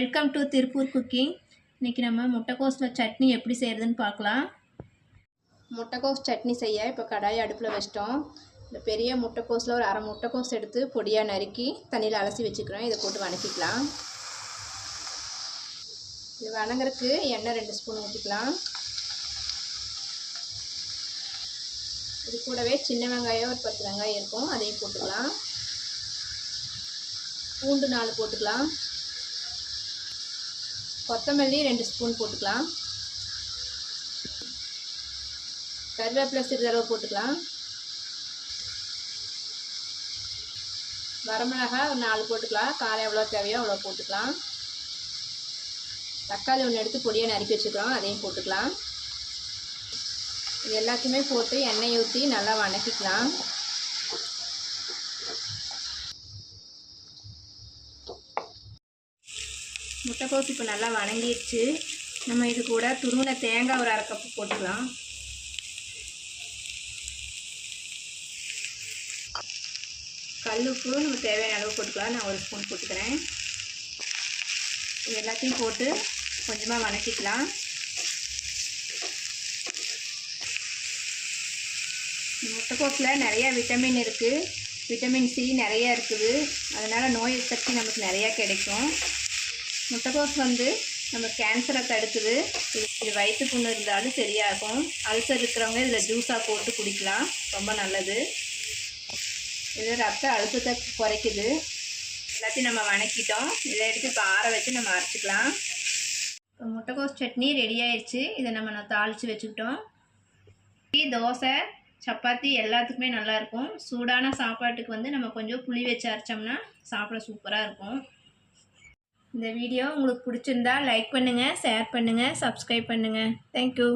Welcome to Tiruppur cooking. இன்றைக்கி நம்ம முட்டைக்கோஸில் சட்னி எப்படி செய்கிறதுன்னு பார்க்கலாம். முட்டைக்கோஸ் சட்னி செய்ய இப்போ கடாயை அடுப்பில் வச்சிட்டோம். இந்த பெரிய முட்டைக்கோஸில் ஒரு அரை முட்டைக்கோஸ் எடுத்து பொடியாக நறுக்கி தண்ணியில் அலசி வச்சுக்கிறோம். இதை போட்டு வணக்கிக்கலாம். இது வணங்குறதுக்கு எண்ணெய் 2 ஸ்பூன் ஊற்றிக்கலாம். இது கூடவே சின்ன வெங்காயம் ஒரு 10 வெங்காயம் இருக்கும், அதையும் போட்டுக்கலாம். பூண்டு 4 போட்டுக்கலாம். கொத்தமல்லி 2 ஸ்பூன் போட்டுக்கலாம். கருவேப்பிலை சிறிதளவு போட்டுக்கலாம். வரமிளகாய் ஒரு 4 போட்டுக்கலாம். காரம் எவ்வளோ தேவையோ அவ்வளோ போட்டுக்கலாம். தக்காளி 1 எடுத்து பொடியாக நறுக்கி வச்சுக்கிறோம், அதையும் போட்டுக்கலாம். இது எல்லாத்தையுமே போட்டு எண்ணெய் ஊற்றி நல்லா வணக்கிக்கலாம். முட்டைக்கோஸ் இப்போ நல்லா வணங்கிடுச்சு. நம்ம இது கூட துருவின தேங்காய் ஒரு 1/2 கப்பு போட்டுக்கலாம். கல்லுப்பு நம்ம தேவையான அளவு போட்டுக்கலாம். நான் 1 ஸ்பூன் போட்டுக்கிறேன். இது எல்லாத்தையும் போட்டு கொஞ்சமாக வணக்கிக்கலாம். முட்டைக்கோஸில் நிறையா விட்டமின் இருக்குது. விட்டமின் சி நிறையா இருக்குது. அதனால் நோய் சக்தி நமக்கு நிறையா கிடைக்கும். முட்டைக்கோஸ் நம்ம கேன்சரை தடுக்குது. இது வயிற்று புண்ணு இருந்தாலும் சரியாகும். அல்சர் இருக்கிறவங்க இதில் ஜூஸாக போட்டு குடிக்கலாம், ரொம்ப நல்லது. இது ரத்த அழுத்தத்தை குறைக்குது. எல்லாத்தையும் நம்ம வணக்கிட்டோம். இதை எடுத்து இப்போ ஆற வச்சு நம்ம அரைச்சிக்கலாம். இப்போ முட்டைக்கோஸ் சட்னி ரெடி ஆயிடுச்சு. இதை நம்ம தாளித்து வச்சுக்கிட்டோம். தோசை சப்பாத்தி எல்லாத்துக்குமே நல்லாயிருக்கும். சூடான சாப்பாட்டுக்கு நம்ம கொஞ்சம் புளி வச்சு அரைச்சோம்னா சாப்பிட சூப்பராக இருக்கும். இந்த வீடியோ உங்களுக்கு பிடிச்சிருந்தா லைக் பண்ணுங்கள், ஷேர் பண்ணுங்கள், சப்ஸ்கிரைப் பண்ணுங்கள். தேங்க்யூ.